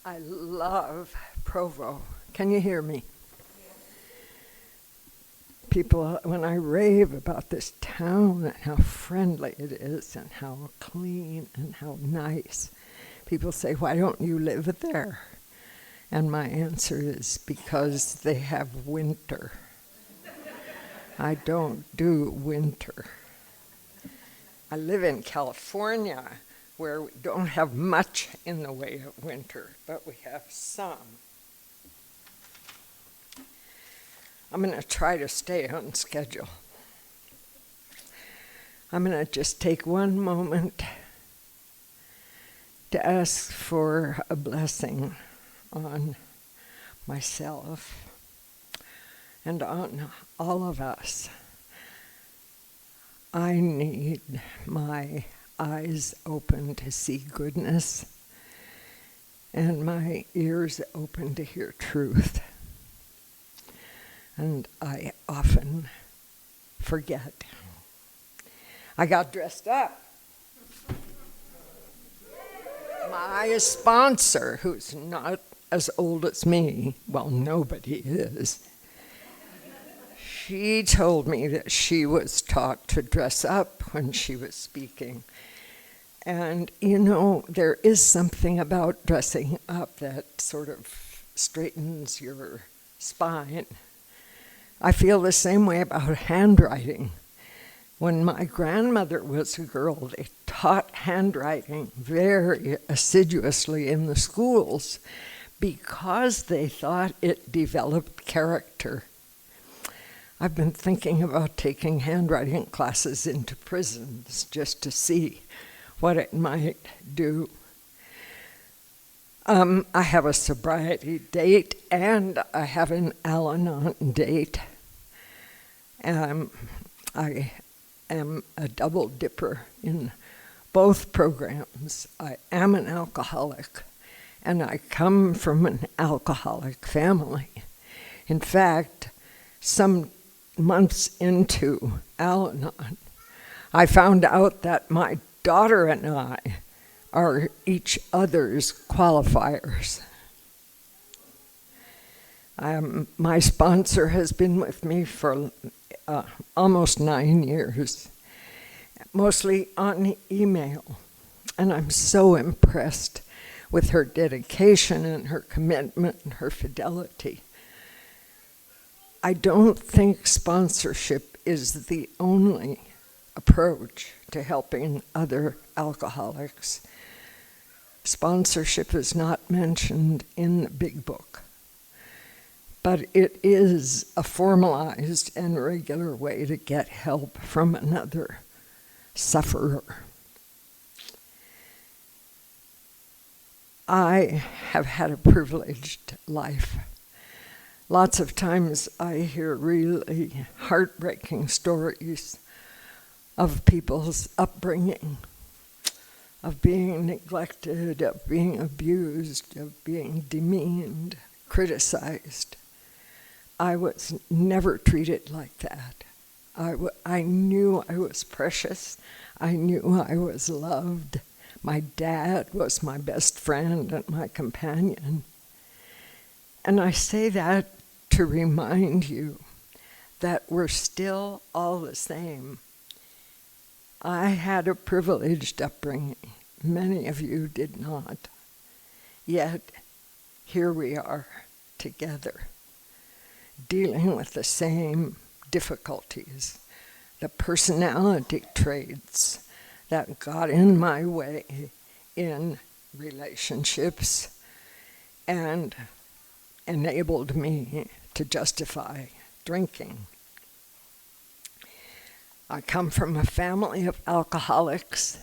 I love Provo. Can you hear me? People, when I rave about this town and how friendly it is and how clean and how nice, people say, why don't you live there? And my answer is because they have winter. I don't do winter. I live in California, where we don't have much in the way of winter, but we have some. I'm going to try to stay on schedule. I'm going to just take one moment to ask for a blessing on myself and on all of us. I need my eyes open to see goodness and my ears open to hear truth. And I often forget. I got dressed up. My sponsor, who's not as old as me, well, nobody is, she told me that she was taught to dress up when she was speaking. And, you know, there is something about dressing up that sort of straightens your spine. I feel the same way about handwriting. When my grandmother was a girl, they taught handwriting very assiduously in the schools because they thought it developed character. I've been thinking about taking handwriting classes into prisons just to see what it might do. I have a sobriety date and I have an Al-Anon date. I am a double dipper in both programs. I am an alcoholic and I come from an alcoholic family. In fact, some months into Al-Anon, I found out that my daughter and I are each other's qualifiers. My sponsor has been with me for almost 9 years, mostly on email, and I'm so impressed with her dedication and her commitment and her fidelity. I don't think sponsorship is the only approach to helping other alcoholics. Sponsorship is not mentioned in the big book, but it is a formalized and regular way to get help from another sufferer. I have had a privileged life. Lots of times I hear really heartbreaking stories of people's upbringing, of being neglected, of being abused, of being demeaned, criticized. I was never treated like that. I knew I was precious. I knew I was loved. My dad was my best friend and my companion. And I say that to remind you that we're still all the same. I had a privileged upbringing. Many of you did not. Yet, here we are together, dealing with the same difficulties, the personality traits that got in my way in relationships and enabled me to justify drinking. I come from a family of alcoholics.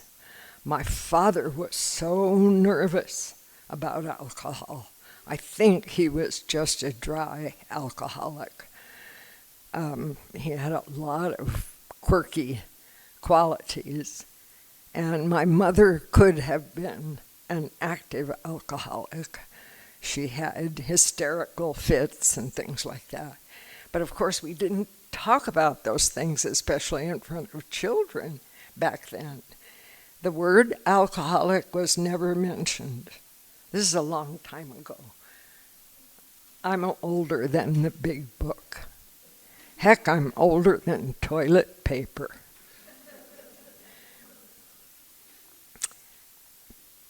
My father was so nervous about alcohol. I think he was just a dry alcoholic. He had a lot of quirky qualities, and my mother could have been an active alcoholic. She had hysterical fits and things like that. But of course, we didn't talk about those things, especially in front of children back then. The word alcoholic was never mentioned. This is a long time ago. I'm older than the big book. Heck, I'm older than toilet paper.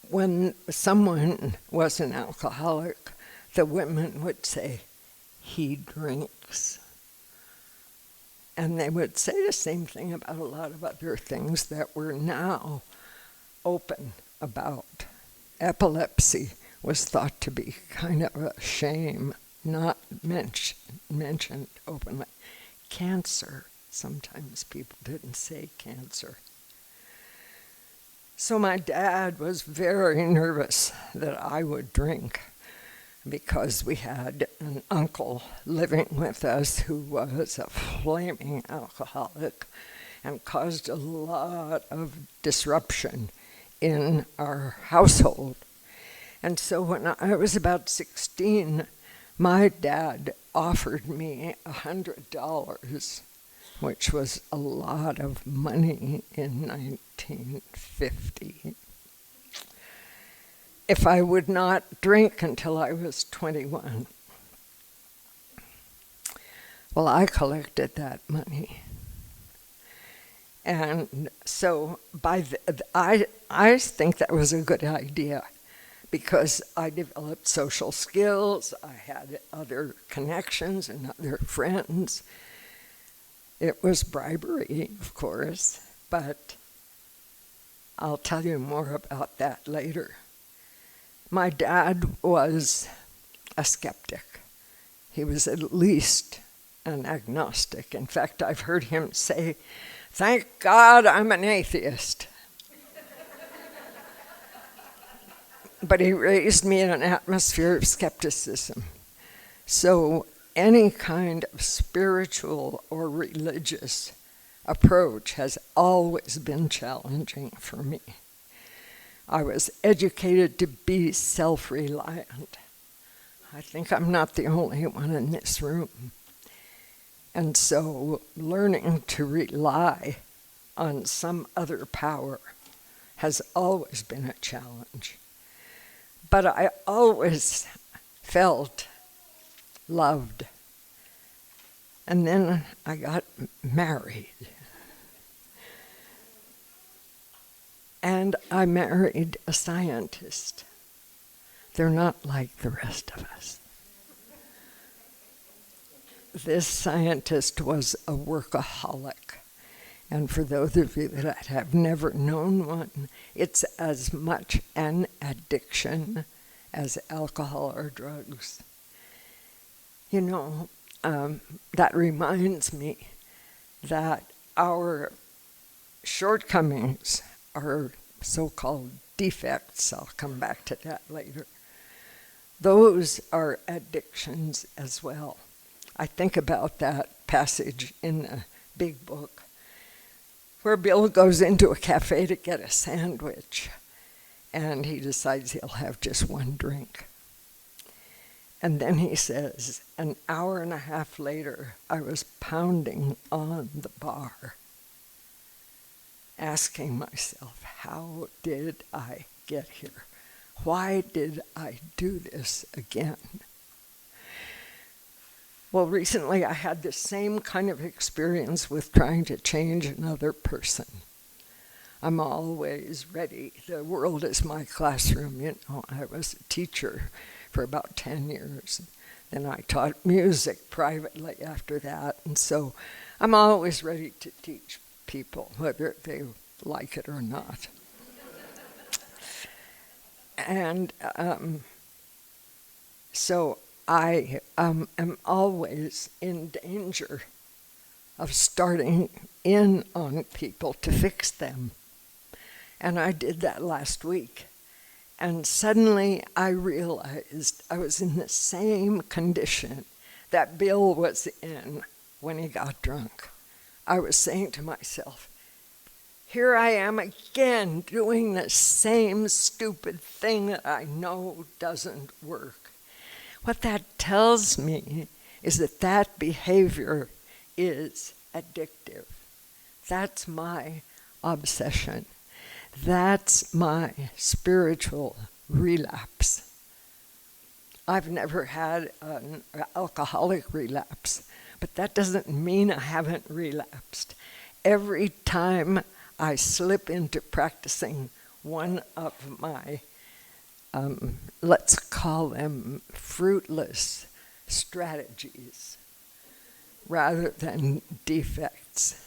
When someone was an alcoholic, the women would say, "He drinks." And they would say the same thing about a lot of other things that we're now open about. Epilepsy was thought to be kind of a shame, not mentioned openly. Cancer, sometimes people didn't say cancer. So my dad was very nervous that I would drink because we had an uncle living with us who was a flaming alcoholic and caused a lot of disruption in our household. And so when I was about 16, my dad offered me $100, which was a lot of money in 1950, if I would not drink until I was 21. Well, I collected that money. And so I think that was a good idea because I developed social skills, I had other connections and other friends. It was bribery, of course, but I'll tell you more about that later. My dad was a skeptic. He was at least an agnostic. In fact, I've heard him say, "Thank God I'm an atheist." But he raised me in an atmosphere of skepticism. So any kind of spiritual or religious approach has always been challenging for me. I was educated to be self-reliant. I think I'm not the only one in this room. And so learning to rely on some other power has always been a challenge. But I always felt loved. And then I got married. And I married a scientist. They're not like the rest of us. This scientist was a workaholic. And for those of you that have never known one, it's as much an addiction as alcohol or drugs. You know, that reminds me that our shortcomings are so-called defects. I'll come back to that later. Those are addictions as well. I think about that passage in the big book where Bill goes into a cafe to get a sandwich, and he decides he'll have just one drink. And then he says, an hour and a half later, I was pounding on the bar, asking myself, how did I get here? Why did I do this again? Well, recently I had the same kind of experience with trying to change another person. I'm always ready. The world is my classroom. You know, I was a teacher for about 10 years. Then I taught music privately after that. And so I'm always ready to teach people, whether they like it or not. And so I am always in danger of starting in on people to fix them. And I did that last week. And suddenly I realized I was in the same condition that Bill was in when he got drunk. I was saying to myself, here I am again doing the same stupid thing that I know doesn't work. What that tells me is that that behavior is addictive. That's my obsession. That's my spiritual relapse. I've never had an alcoholic relapse, but that doesn't mean I haven't relapsed. Every time I slip into practicing one of my, let's call them fruitless strategies rather than defects,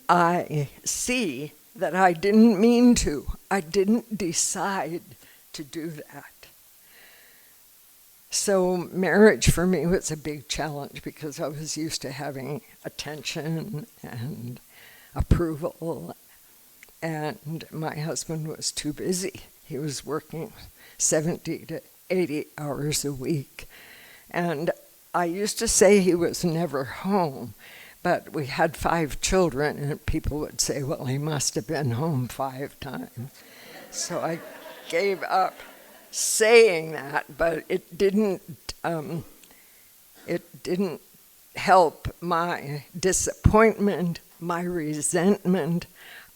I see that I didn't mean to. I didn't decide to do that. So marriage for me was a big challenge because I was used to having attention and approval, and my husband was too busy. He was working 70 to 80 hours a week, and I used to say he was never home, but we had 5 children, and people would say, well, he must have been home 5 times. So I gave up saying that, but it didn't help my disappointment, my resentment.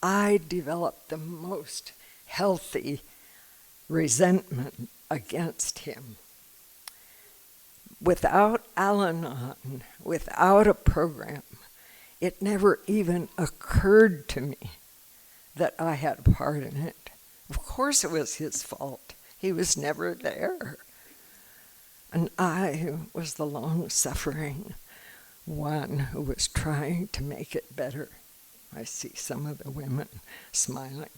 I developed the most healthy resentment against him. Without Al-Anon, without a program, it never even occurred to me that I had a part in it. Of course it was his fault. He was never there. And I was the long-suffering one who was trying to make it better. I see some of the women smiling.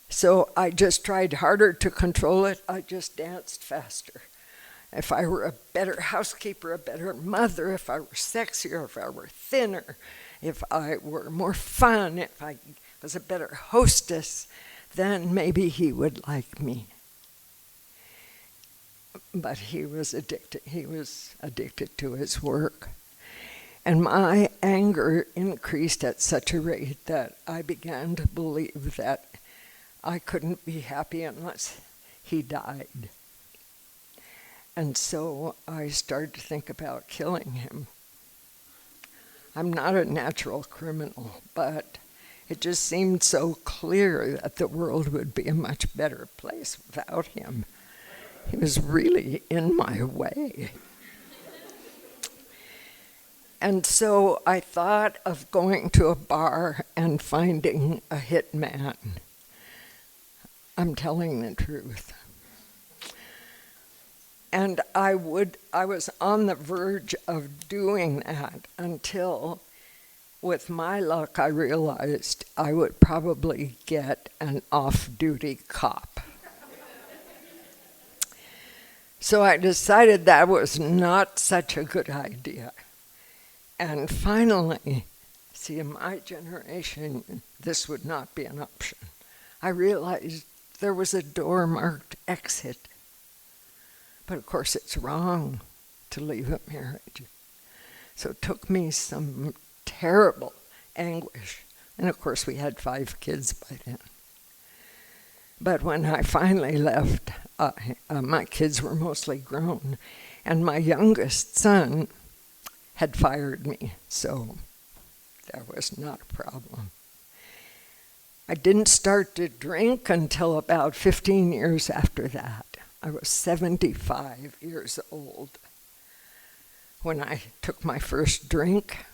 So I just tried harder to control it. I just danced faster. If I were a better housekeeper, a better mother, if I were sexier, if I were thinner, if I were more fun, if I was a better hostess, then maybe he would like me. But he was addicted. He was addicted to his work. And my anger increased at such a rate that I began to believe that I couldn't be happy unless he died. And so I started to think about killing him. I'm not a natural criminal, but it just seemed so clear that the world would be a much better place without him. He was really in my way. And so I thought of going to a bar and finding a hitman. I'm telling the truth. And I was on the verge of doing that until, with my luck, I realized I would probably get an off-duty cop. So I decided that was not such a good idea. And finally, see, in my generation, this would not be an option. I realized there was a door marked exit. But of course, it's wrong to leave a marriage. So it took me some terrible anguish. And of course, we had 5 kids by then. But when I finally left, my kids were mostly grown. And my youngest son had fired me, so that was not a problem. I didn't start to drink until about 15 years after that. I was 75 years old when I took my first drink,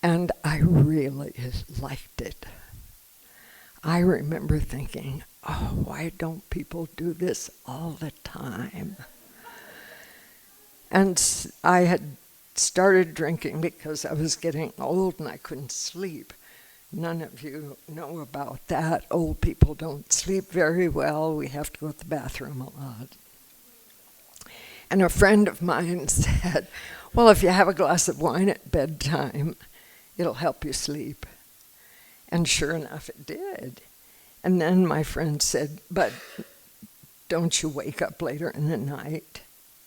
and I really liked it. I remember thinking, oh, why don't people do this all the time? And I had started drinking because I was getting old and I couldn't sleep. None of you know about that. Old people don't sleep very well. We have to go to the bathroom a lot. And a friend of mine said, well, if you have a glass of wine at bedtime, it'll help you sleep. And sure enough, it did. And then my friend said, but don't you wake up later in the night?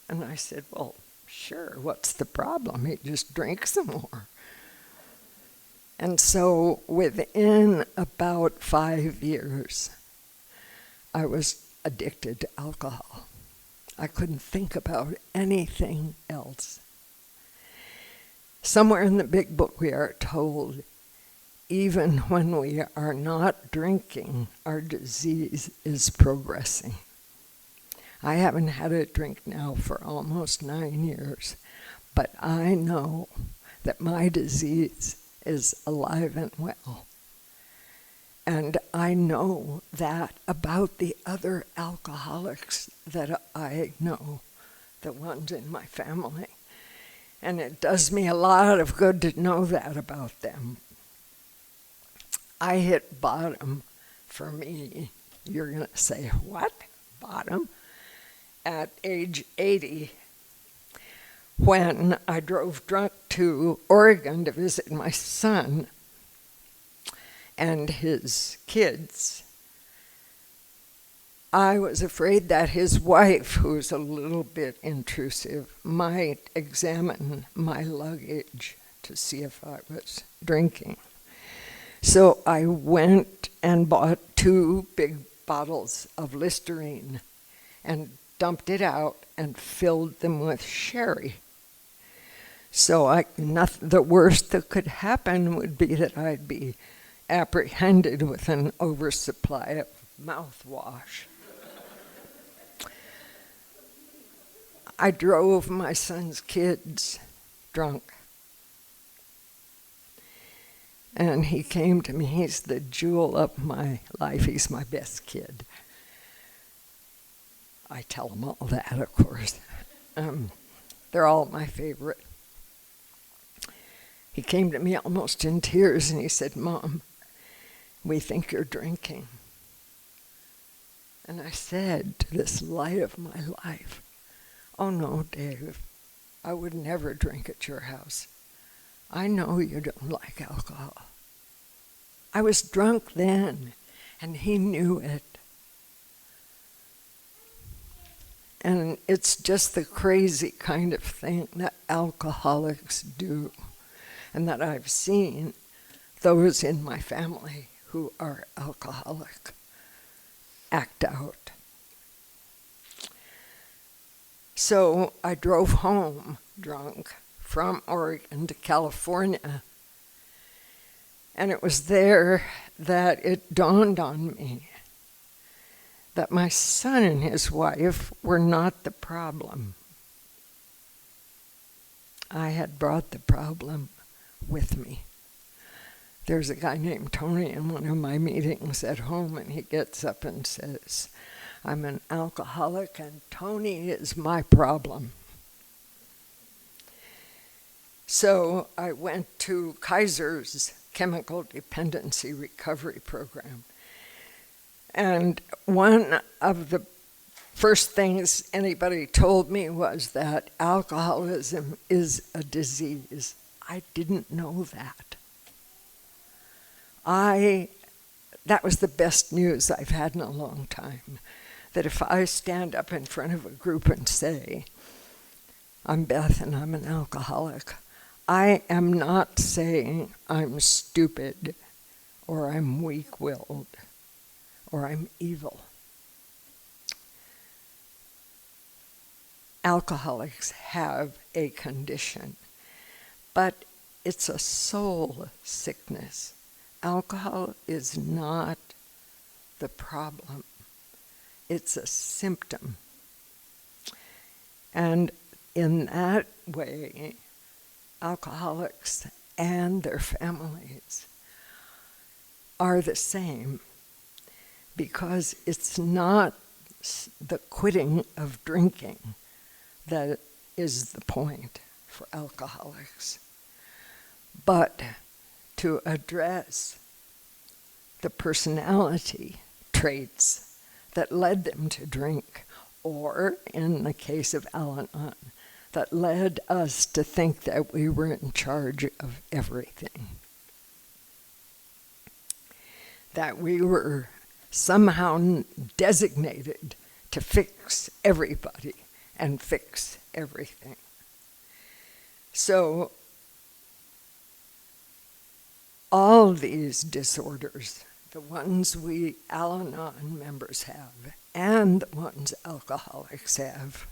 And I said, well, sure, what's the problem? You just drink some more. And so within about 5 years, I was addicted to alcohol. I couldn't think about anything else. Somewhere in the big book we are told, even when we are not drinking, our disease is progressing. I haven't had a drink now for almost 9 years, but I know that my disease is alive and well. And I know that about the other alcoholics that I know, the ones in my family. And it does me a lot of good to know that about them. I hit bottom for me. You're going to say, what? Bottom? At age 80, when I drove drunk to Oregon to visit my son and his kids. I was afraid that his wife, who's a little bit intrusive, might examine my luggage to see if I was drinking. So I went and bought 2 big bottles of Listerine and dumped it out and filled them with sherry. So the worst that could happen would be that I'd be apprehended with an oversupply of mouthwash. I drove my son's kids drunk. And he came to me, he's the jewel of my life, he's my best kid. I tell them all that, of course. They're all my favorite. He came to me almost in tears and he said, Mom, we think you're drinking. And I said to this light of my life, oh no, Dave, I would never drink at your house. I know you don't like alcohol. I was drunk then, and he knew it. And it's just the crazy kind of thing that alcoholics do, and that I've seen those in my family who are alcoholic act out. So I drove home drunk from Oregon to California, and it was there that it dawned on me that my son and his wife were not the problem. I had brought the problem with me. There's a guy named Tony in one of my meetings at home, and he gets up and says, I'm an alcoholic and Tony is my problem. So I went to Kaiser's chemical dependency recovery program. And one of the first things anybody told me was that alcoholism is a disease. I didn't know that. That was the best news I've had in a long time. That if I stand up in front of a group and say, I'm Beth and I'm an alcoholic, I am not saying I'm stupid or I'm weak-willed or I'm evil. Alcoholics have a condition, but it's a soul sickness. Alcohol is not the problem. It's a symptom. And in that way, alcoholics and their families are the same, because it's not the quitting of drinking that is the point for alcoholics, but to address the personality traits that led them to drink, or in the case of Al-Anon, that led us to think that we were in charge of everything. That we were somehow designated to fix everybody and fix everything. So all these disorders, the ones we Al-Anon members have and the ones alcoholics have,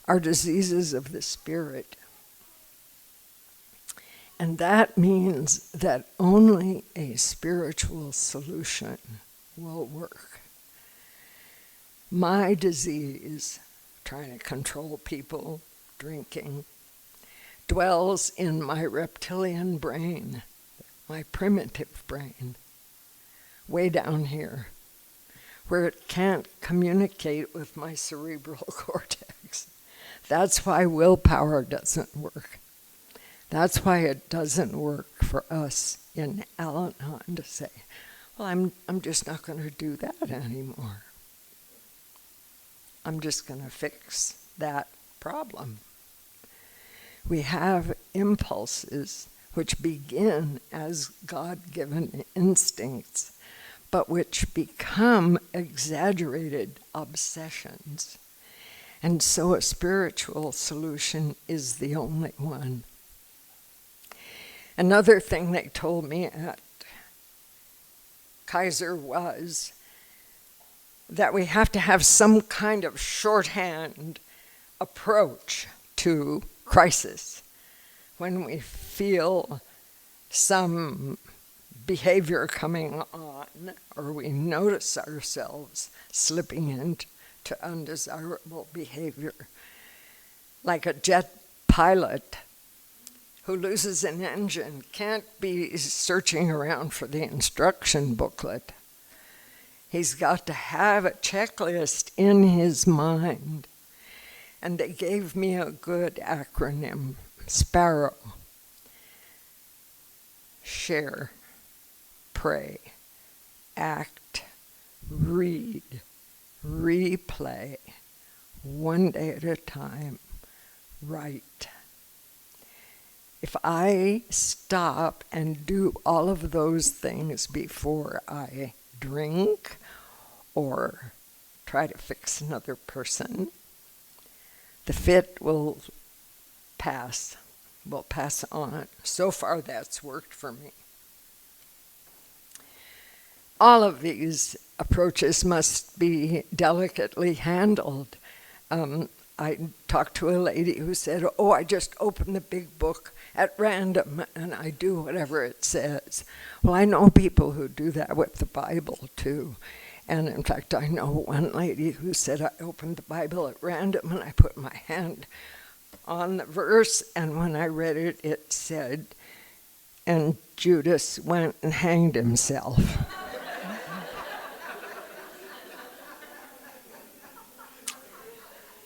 are diseases of the spirit. And that means that only a spiritual solution will work. My disease, trying to control people, drinking, dwells in my reptilian brain, my primitive brain, way down here, where it can't communicate with my cerebral cortex. That's why willpower doesn't work. That's why it doesn't work for us in Al-Anon to say, well, I'm just not going to do that anymore. I'm just going to fix that problem. We have impulses which begin as God-given instincts, but which become exaggerated obsessions. And so a spiritual solution is the only one. Another thing they told me at Kaiser was that we have to have some kind of shorthand approach to crisis. When we feel some behavior coming on, or we notice ourselves slipping into undesirable behavior, like a jet pilot who loses an engine can't be searching around for the instruction booklet. He's got to have a checklist in his mind. And they gave me a good acronym, SPARROW. Share, pray, act, read, replay, one day at a time, write. If I stop and do all of those things before I drink or try to fix another person, the fit will pass on. So far, that's worked for me. All of these approaches must be delicately handled. I talked to a lady who said, I just open the big book at random and I do whatever it says. Well, I know people who do that with the Bible too. And in fact, I know one lady who said, I opened the Bible at random and I put my hand on the verse, and when I read it, it said, and Judas went and hanged himself.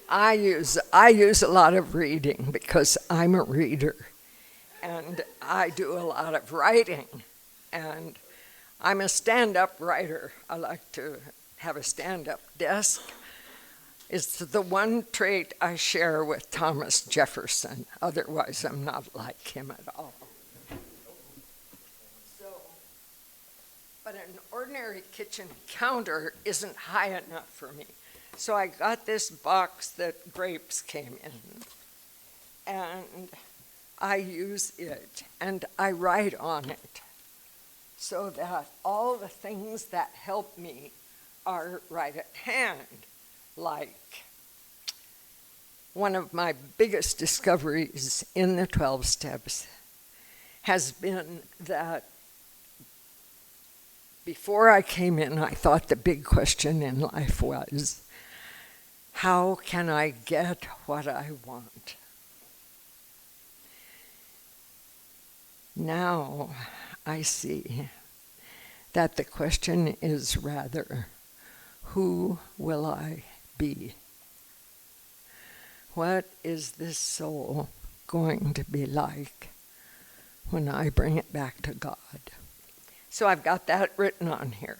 I use a lot of reading because I'm a reader, and I do a lot of writing, and I'm a stand-up writer. I like to have a stand-up desk. It's the one trait I share with Thomas Jefferson. Otherwise, I'm not like him at all. But an ordinary kitchen counter isn't high enough for me. So I got this box that grapes came in, and I use it, and I write on it, so that all the things that help me are right at hand. Like, one of my biggest discoveries in the 12 steps has been that before I came in, I thought the big question in life was, how can I get what I want? Now I see that the question is rather, who will I be? What is this soul going to be like when I bring it back to God? So I've got that written on here.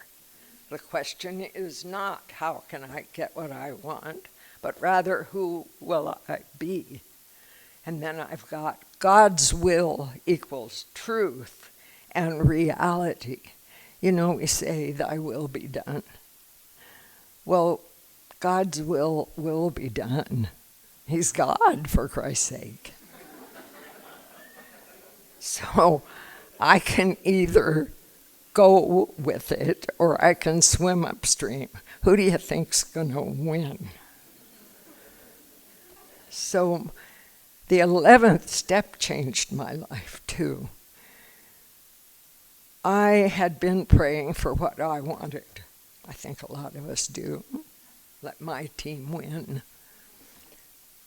The question is not, how can I get what I want, but rather, who will I be? And then I've got God's will equals truth and reality. You know, we say, thy will be done. Well, God's will be done. He's God, for Christ's sake. So I can either go with it or I can swim upstream. Who do you think's going to win? So The 11th step changed my life, too. I had been praying for what I wanted. I think a lot of us do. Let my team win.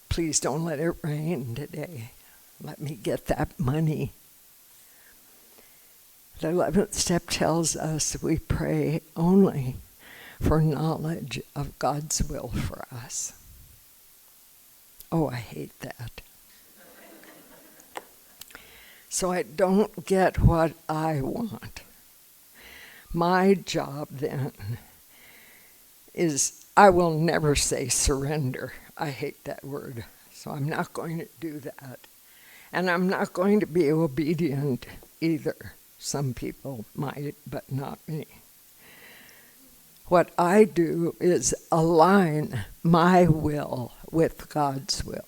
Please don't let it rain today. Let me get that money. The 11th step tells us we pray only for knowledge of God's will for us. Oh, I hate that. So I don't get what I want. My job then is, I will never say surrender. I hate that word, so I'm not going to do that. And I'm not going to be obedient either. Some people might, but not me. What I do is align my will with God's will.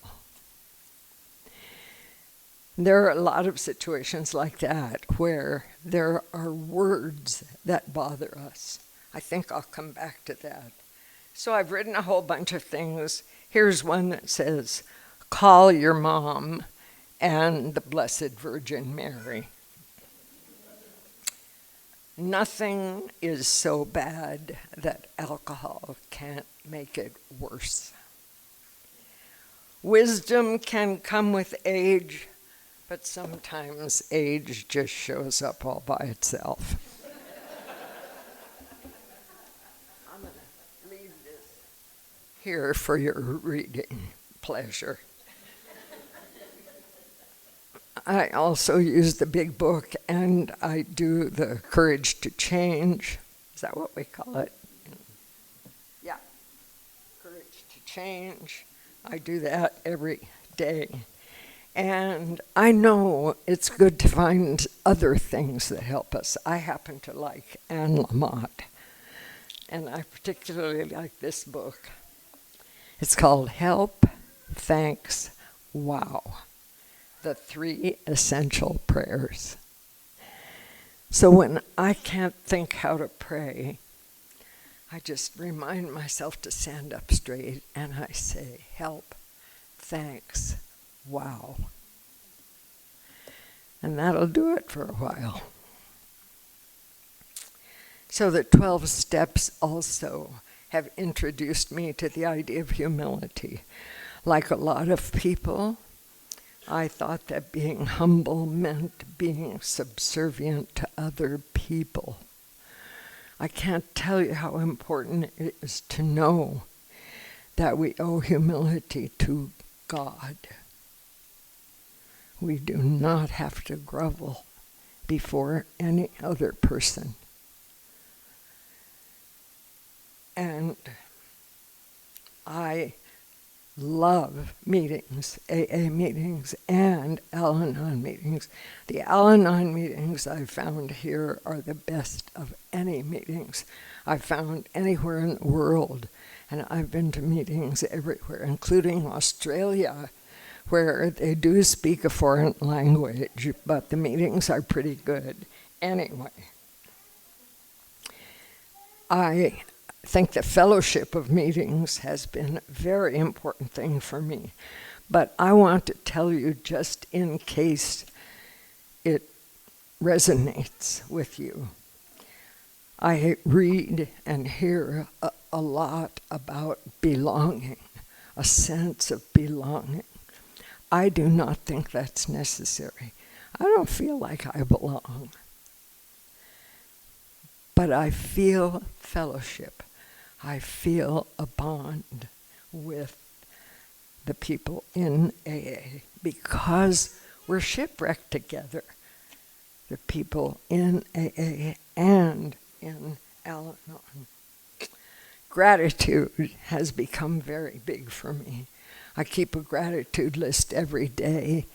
There are a lot of situations like that where there are words that bother us. I think I'll come back to that. So I've written a whole bunch of things. Here's one that says, call your mom and the Blessed Virgin Mary. Nothing is so bad that alcohol can't make it worse. Wisdom can come with age, but sometimes age just shows up all by itself. I'm going to leave this here for your reading pleasure. I also use the big book, and I do the Courage to Change. Is that what we call it? Yeah, Courage to Change. I do that every day. And I know it's good to find other things that help us. I happen to like Al-Anon, and I particularly like this book. It's called Help, Thanks, Wow. The 3 essential prayers. So when I can't think how to pray, I just remind myself to stand up straight and I say, help, thanks, wow. And that'll do it for a while. So the 12 steps also have introduced me to the idea of humility. Like a lot of people, I thought that being humble meant being subservient to other people. I can't tell you how important it is to know that we owe humility to God. We do not have to grovel before any other person. And I love meetings, AA meetings, and Al-Anon meetings. The Al-Anon meetings I've found here are the best of any meetings I've found anywhere in the world. And I've been to meetings everywhere, including Australia, where they do speak a foreign language, but the meetings are pretty good. Anyway, I think the fellowship of meetings has been a very important thing for me. But I want to tell you, just in case it resonates with you, I read and hear a lot about belonging, a sense of belonging. I do not think that's necessary. I don't feel like I belong. But I feel fellowship. I feel a bond with the people in AA because we're shipwrecked together. The people in AA and in Alanon. Gratitude has become very big for me. I keep a gratitude list every day.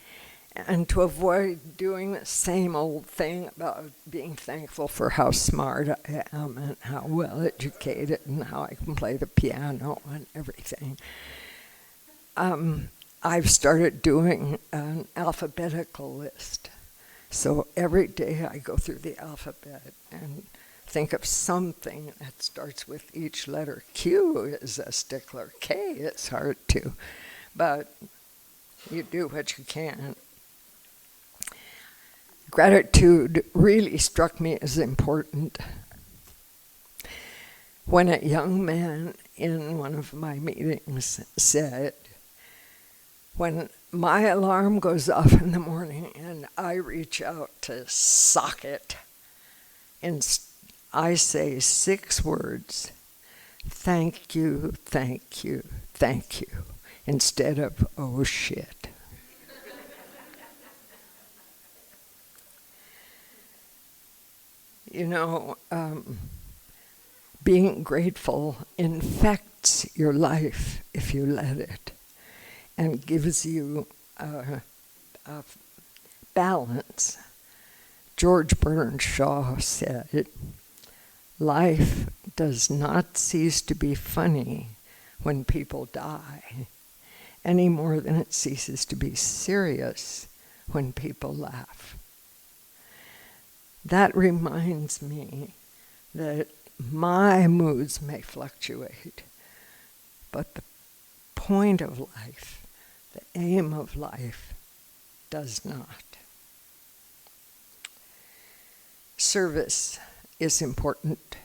And to avoid doing the same old thing about being thankful for how smart I am and how well educated and how I can play the piano and everything, I've started doing an alphabetical list. So every day I go through the alphabet and think of something that starts with each letter. Q is a stickler. K is hard too. But You do what you can. Gratitude really struck me as important. When a young man in one of my meetings said, when my alarm goes off in the morning and I reach out to sock it, and I say 6 words, thank you, thank you, thank you, instead of, oh shit. You know, being grateful infects your life if you let it, and gives you a balance. George Bernard Shaw said, life does not cease to be funny when people die, any more than it ceases to be serious when people laugh. That reminds me that my moods may fluctuate, but the point of life, the aim of life, does not. Service is important.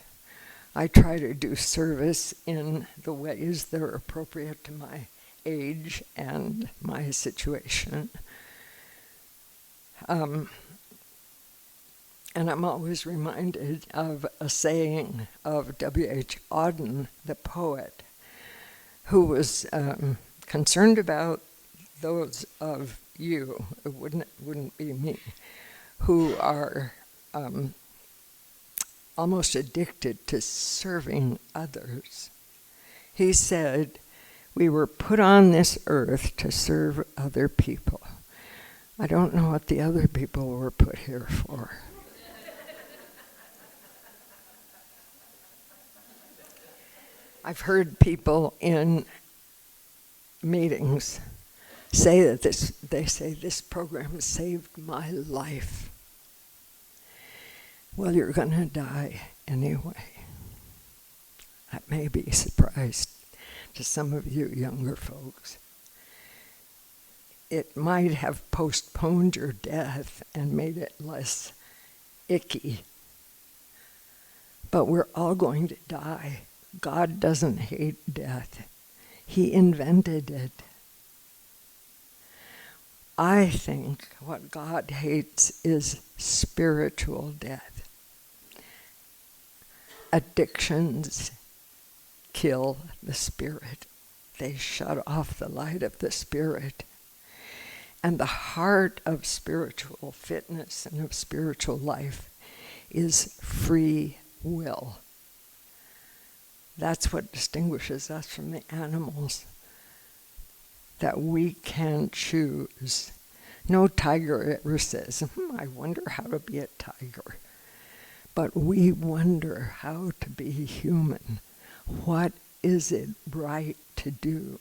I try to do service in the ways that are appropriate to my age and my situation. And I'm always reminded of a saying of W.H. Auden, the poet, who was concerned about those of you, it wouldn't be me, who are almost addicted to serving others. He said, we were put on this earth to serve other people. I don't know what the other people were put here for. I've heard people in meetings say that this program saved my life. Well, you're going to die anyway. That may be a surprise to some of you younger folks. It might have postponed your death and made it less icky. But we're all going to die. God doesn't hate death. He invented it. I think what God hates is spiritual death. Addictions kill the spirit. They shut off the light of the spirit. And the heart of spiritual fitness and of spiritual life is free will. That's what distinguishes us from the animals, that we can choose. No tiger ever says, I wonder how to be a tiger. But we wonder how to be human. What is it right to do?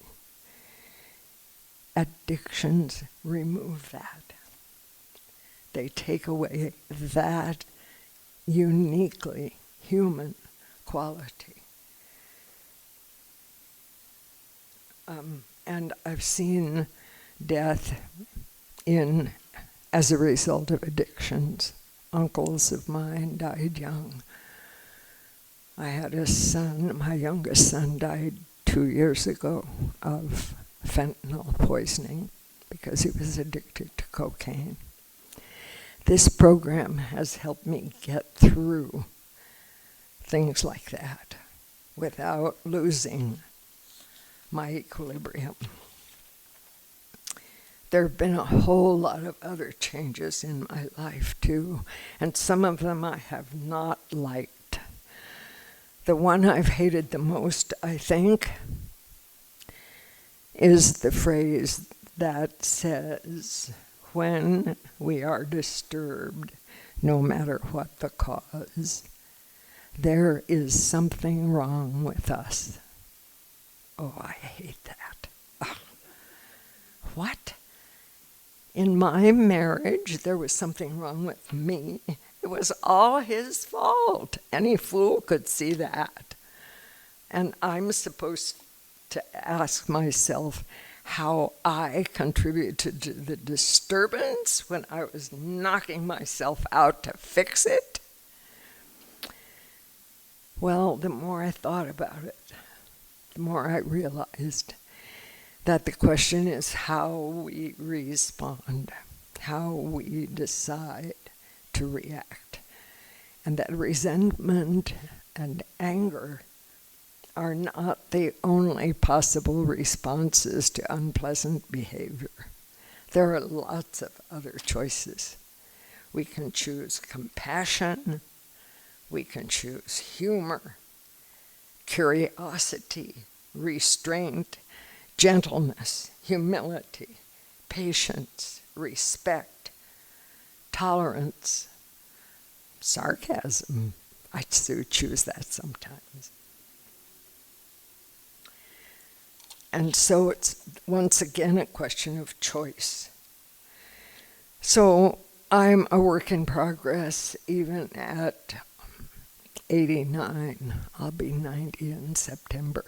Addictions remove that. They take away that uniquely human quality. And I've seen death as a result of addictions. Uncles of mine died young. I had a son, my youngest son died 2 years ago of fentanyl poisoning because he was addicted to cocaine. This program has helped me get through things like that without losing my equilibrium. There have been a whole lot of other changes in my life too, and some of them I have not liked. The one I've hated the most, I think, is the phrase that says, when we are disturbed, no matter what the cause, there is something wrong with us. Oh, I hate that. Ugh. What? In my marriage, there was something wrong with me. It was all his fault. Any fool could see that. And I'm supposed to ask myself, how I contributed to the disturbance when I was knocking myself out to fix it? Well, the more I thought about it, the more I realized that the question is how we respond, how we decide to react, and that resentment and anger are not the only possible responses to unpleasant behavior. There are lots of other choices. We can choose compassion, we can choose humor, curiosity, restraint, gentleness, humility, patience, respect, tolerance, sarcasm. I do choose that sometimes. And so it's once again a question of choice. So I'm a work in progress even at 89. I'll be 90 in September.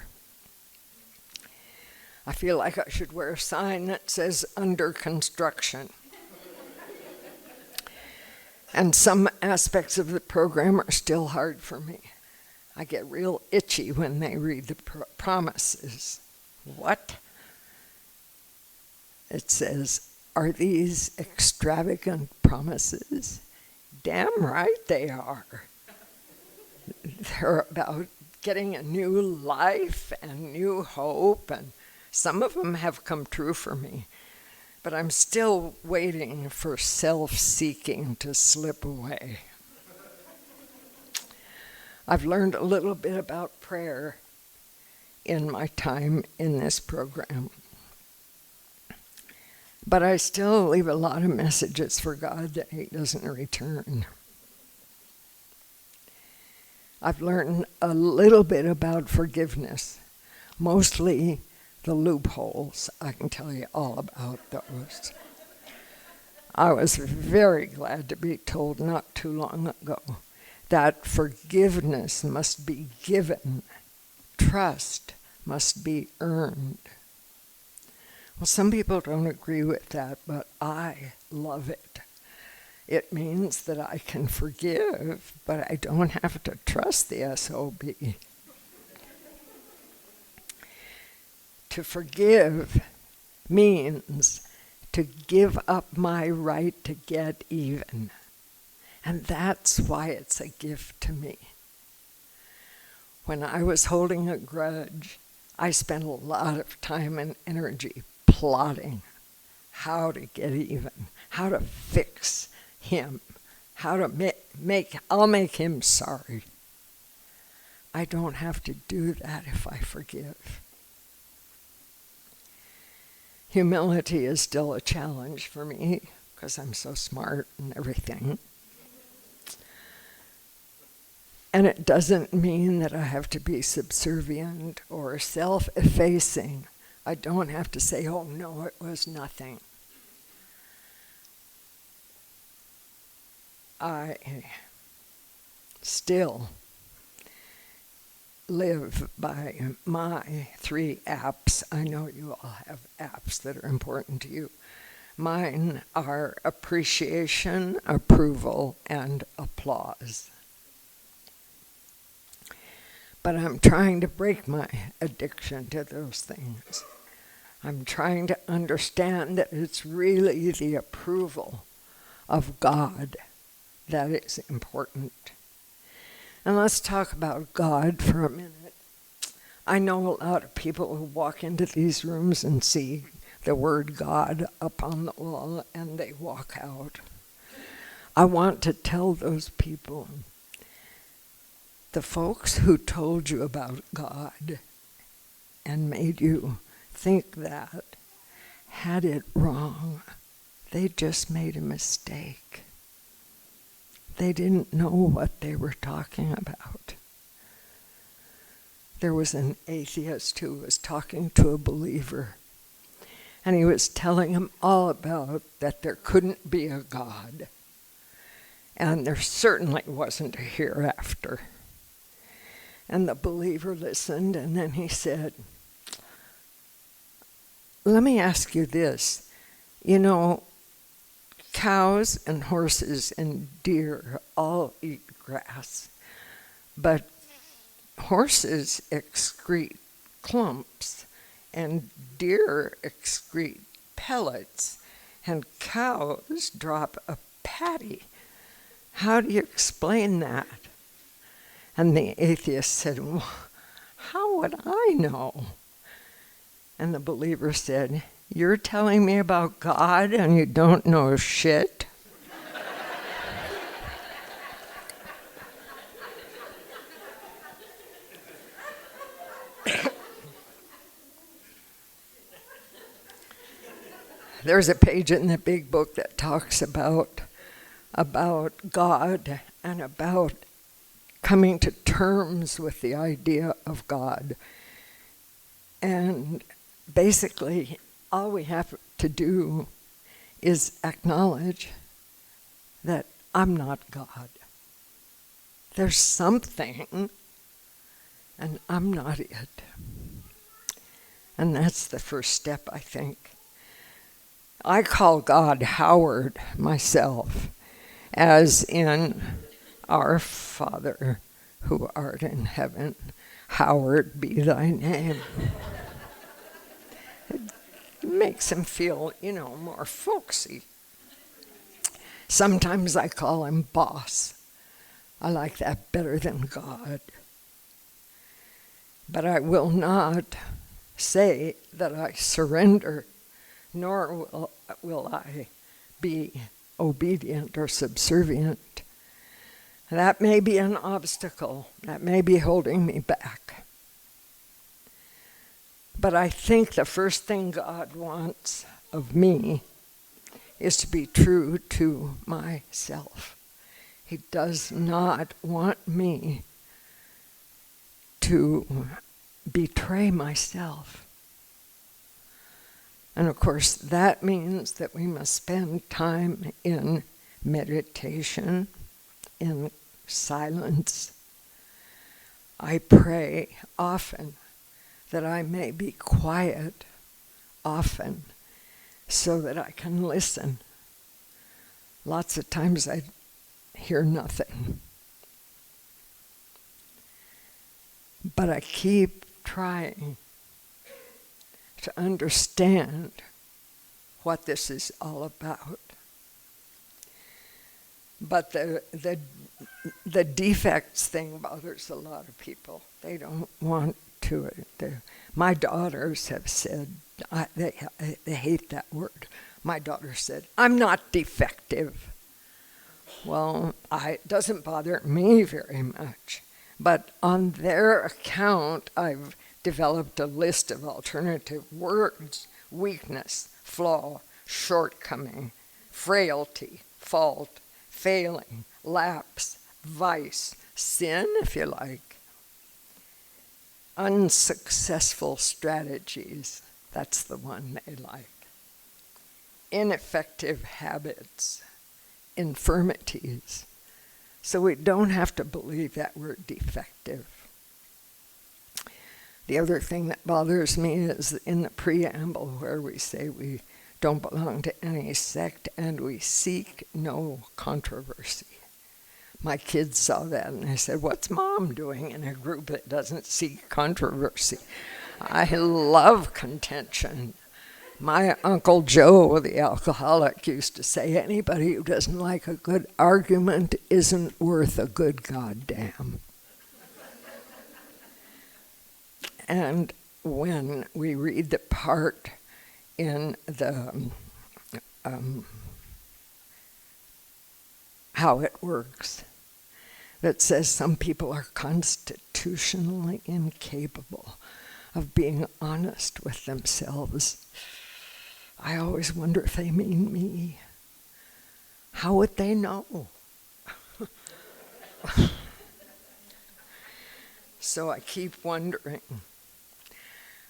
I feel like I should wear a sign that says under construction. And some aspects of the program are still hard for me. I get real itchy when they read the promises. What? It says, are these extravagant promises? Damn right they are. They're about getting a new life and new hope, and some of them have come true for me. But I'm still waiting for self-seeking to slip away. I've learned a little bit about prayer in my time in this program. But I still leave a lot of messages for God that He doesn't return. I've learned a little bit about forgiveness, mostly the loopholes. I can tell you all about those. I was very glad to be told not too long ago that forgiveness must be given. Trust must be earned. Well, some people don't agree with that, but I love it. It means that I can forgive, but I don't have to trust the SOB. To forgive means to give up my right to get even. And that's why it's a gift to me. When I was holding a grudge, I spent a lot of time and energy plotting how to get even, how to fix him, how to I'll make him sorry. I don't have to do that if I forgive. Humility is still a challenge for me because I'm so smart and everything. And it doesn't mean that I have to be subservient or self-effacing. I don't have to say, oh no, it was nothing. I still live by my 3 apps. I know you all have apps that are important to you. Mine are appreciation, approval, and applause. But I'm trying to break my addiction to those things. I'm trying to understand that it's really the approval of God that is important. And let's talk about God for a minute. I know a lot of people who walk into these rooms and see the word God up on the wall and they walk out. I want to tell those people, the folks who told you about God and made you think that had it wrong. They just made a mistake. They didn't know what they were talking about. There was an atheist who was talking to a believer, and he was telling him all about that there couldn't be a God, and there certainly wasn't a hereafter. And the believer listened, and then he said, let me ask you this. You know, cows and horses and deer all eat grass, but horses excrete clumps and deer excrete pellets and cows drop a patty. How do you explain that? And the atheist said, well, how would I know? And the believer said, you're telling me about God and you don't know shit? There's a page in the big book that talks about God and about coming to terms with the idea of God. And basically, all we have to do is acknowledge that I'm not God. There's something, and I'm not it. And that's the first step, I think. I call God Howard myself, as in our Father who art in heaven, hallowed be thy name. It makes him feel, more folksy. Sometimes I call him boss. I like that better than God. But I will not say that I surrender, nor will I be obedient or subservient. That may be an obstacle. That may be holding me back. But I think the first thing God wants of me is to be true to myself. He does not want me to betray myself. And of course, that means that we must spend time in meditation, in silence. I pray often that I may be quiet often so that I can listen. Lots of times I hear nothing. But I keep trying to understand what this is all about. But the defects thing bothers a lot of people. They don't want to. My daughters have said, they hate that word. My daughter said, I'm not defective. Well, it doesn't bother me very much. But on their account, I've developed a list of alternative words: weakness, flaw, shortcoming, frailty, fault, failing, lapse, vice, sin, if you like. Unsuccessful strategies, that's the one they like. Ineffective habits, infirmities. So we don't have to believe that we're defective. The other thing that bothers me is in the preamble where we say we don't belong to any sect and we seek no controversy. My kids saw that and they said, what's Mom doing in a group that doesn't seek controversy? I love contention. My Uncle Joe, the alcoholic, used to say, anybody who doesn't like a good argument isn't worth a good goddamn. And when we read the part in the how it works that says some people are constitutionally incapable of being honest with themselves, I always wonder if they mean me. How would they know? So I keep wondering.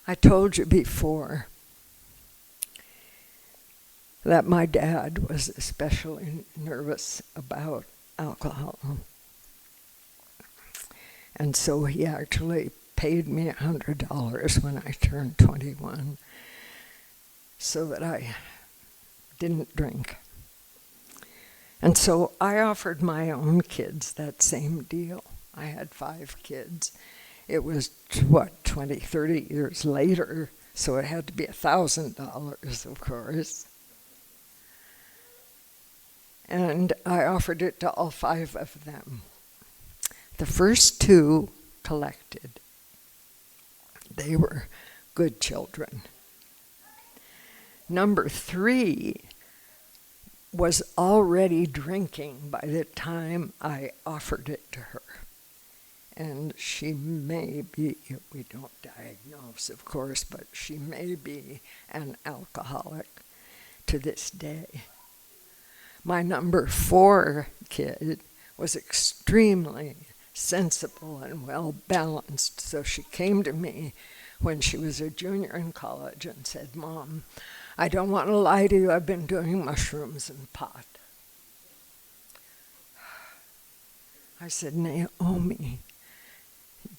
I told you before that my dad was especially nervous about alcohol. And so he actually paid me $100 when I turned 21 so that I didn't drink. And so I offered my own kids that same deal. I had 5 kids. It was, 20, 30 years later, so it had to be $1,000, of course. And I offered it to all 5 of them. The first 2 collected. They were good children. Number 3 was already drinking by the time I offered it to her. And she may be, we don't diagnose, of course, but she may be an alcoholic to this day. My number 4 kid was extremely sensible and well-balanced, so she came to me when she was a junior in college and said, "Mom, I don't want to lie to you, I've been doing mushrooms and pot." I said, "Naomi,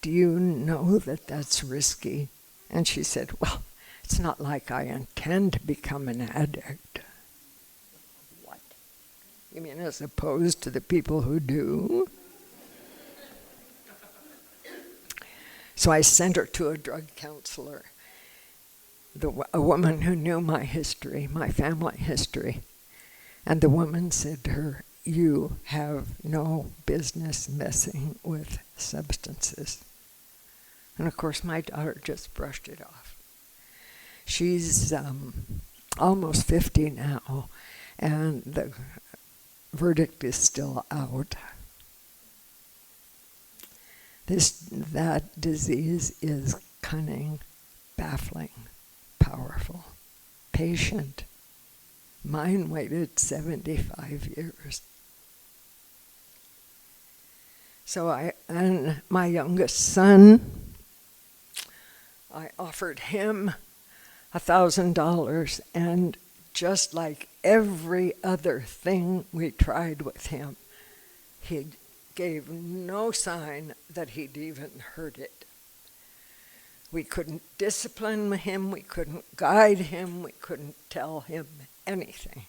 do you know that that's risky?" And she said, "Well, it's not like I intend to become an addict." What? You mean as opposed to the people who do? So I sent her to a drug counselor, a woman who knew my history, my family history. And the woman said to her, "You have no business messing with substances." And of course, my daughter just brushed it off. She's almost 50 now, and the verdict is still out. That disease is cunning, baffling, powerful, patient. Mine waited 75 years. So and my youngest son, I offered him $1,000, and just like every other thing we tried with him, he gave no sign that he'd even heard it. We couldn't discipline him, we couldn't guide him, we couldn't tell him anything.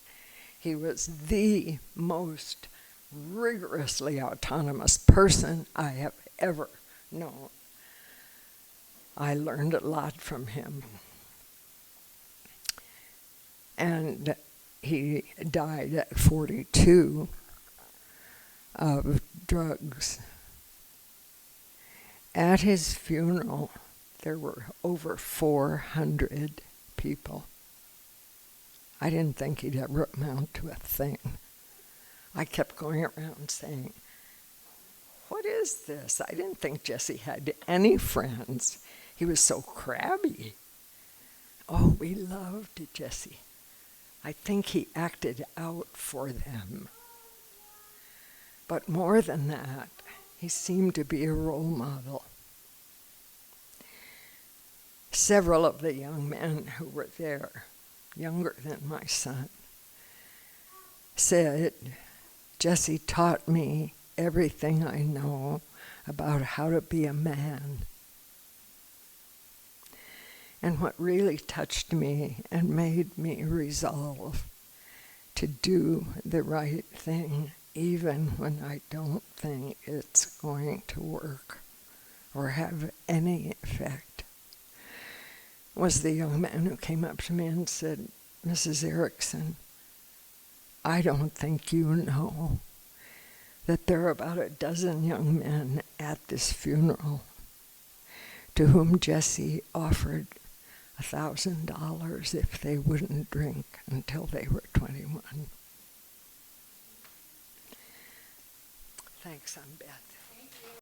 He was the most rigorously autonomous person I have ever known. I learned a lot from him. And he died at 42 of drugs. At his funeral, there were over 400 people. I didn't think he'd ever amount to a thing. I kept going around saying, "What is this? I didn't think Jesse had any friends. He was so crabby." Oh, we loved Jesse. I think he acted out for them. But more than that, he seemed to be a role model. Several of the young men who were there, younger than my son, said, "Jesse taught me everything I know about how to be a man." And what really touched me and made me resolve to do the right thing, even when I don't think it's going to work or have any effect, was the young man who came up to me and said, "Mrs. Erickson, I don't think you know that there are about a dozen young men at this funeral to whom Jesse offered $1,000 if they wouldn't drink until they were 21. Thanks, I'm Beth.